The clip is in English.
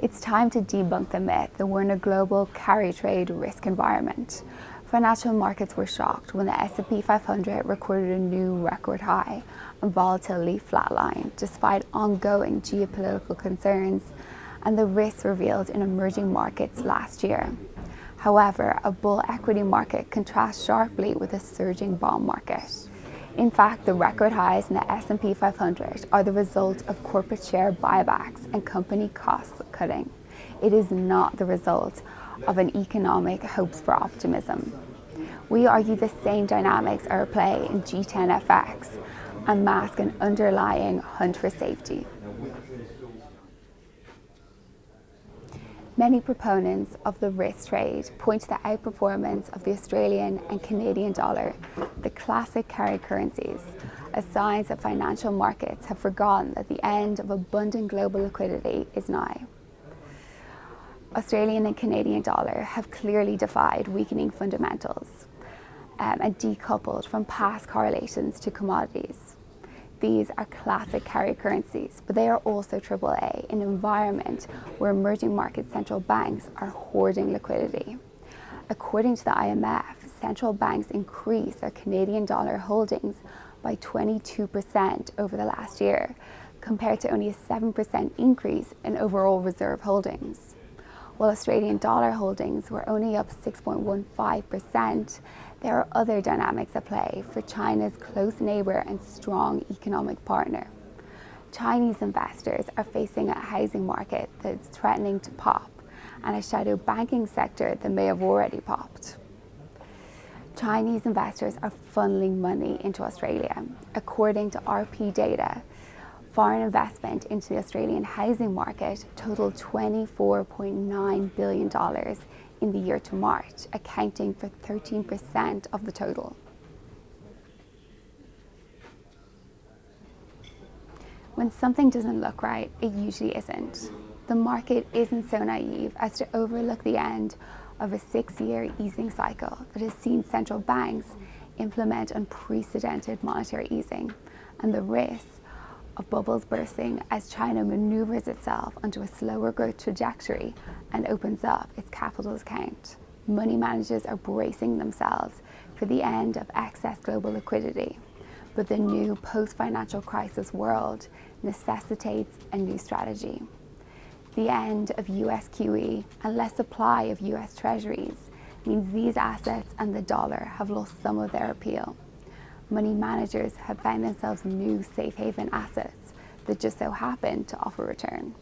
It's time to debunk the myth that we're in a global carry trade risk environment. Financial markets were shocked when the S&P 500 recorded a new record high and volatility flatlined despite ongoing geopolitical concerns and the risks revealed in emerging markets last year. However, a bull equity market contrasts sharply with a surging bond market. In fact, the record highs in the S&P 500 are the result of corporate share buybacks and company cost cutting. It is not the result of an economic hopes for optimism. We argue the same dynamics are at play in G10FX and mask an underlying hunt for safety. Many proponents of the risk trade point to the outperformance of the Australian and Canadian dollar, the classic carry currencies, as signs that financial markets have forgotten that the end of abundant global liquidity is nigh. Australian and Canadian dollar have clearly defied weakening fundamentals and decoupled from past correlations to commodities. These are classic carry currencies, but they are also AAA in an environment where emerging market central banks are hoarding liquidity. According to the IMF, central banks increased their Canadian dollar holdings by 22% over the last year, compared to only a 7% increase in overall reserve holdings. While Australian dollar holdings were only up 6.15%, there are other dynamics at play for China's close neighbour and strong economic partner. Chinese investors are facing a housing market that's threatening to pop and a shadow banking sector that may have already popped. Chinese investors are funneling money into Australia. According to RP data, foreign investment into the Australian housing market totaled $24.9 billion in the year to March, accounting for 13% of the total. When something doesn't look right, it usually isn't. The market isn't so naive as to overlook the end of a 6-year easing cycle that has seen central banks implement unprecedented monetary easing and the risk of bubbles bursting as China maneuvers itself onto a slower growth trajectory and opens up its capital account. Money managers are bracing themselves for the end of excess global liquidity, but the new post-financial crisis world necessitates a new strategy. The end of US QE and less supply of US treasuries means these assets and the dollar have lost some of their appeal. Money managers have found themselves new safe haven assets that just so happen to offer return.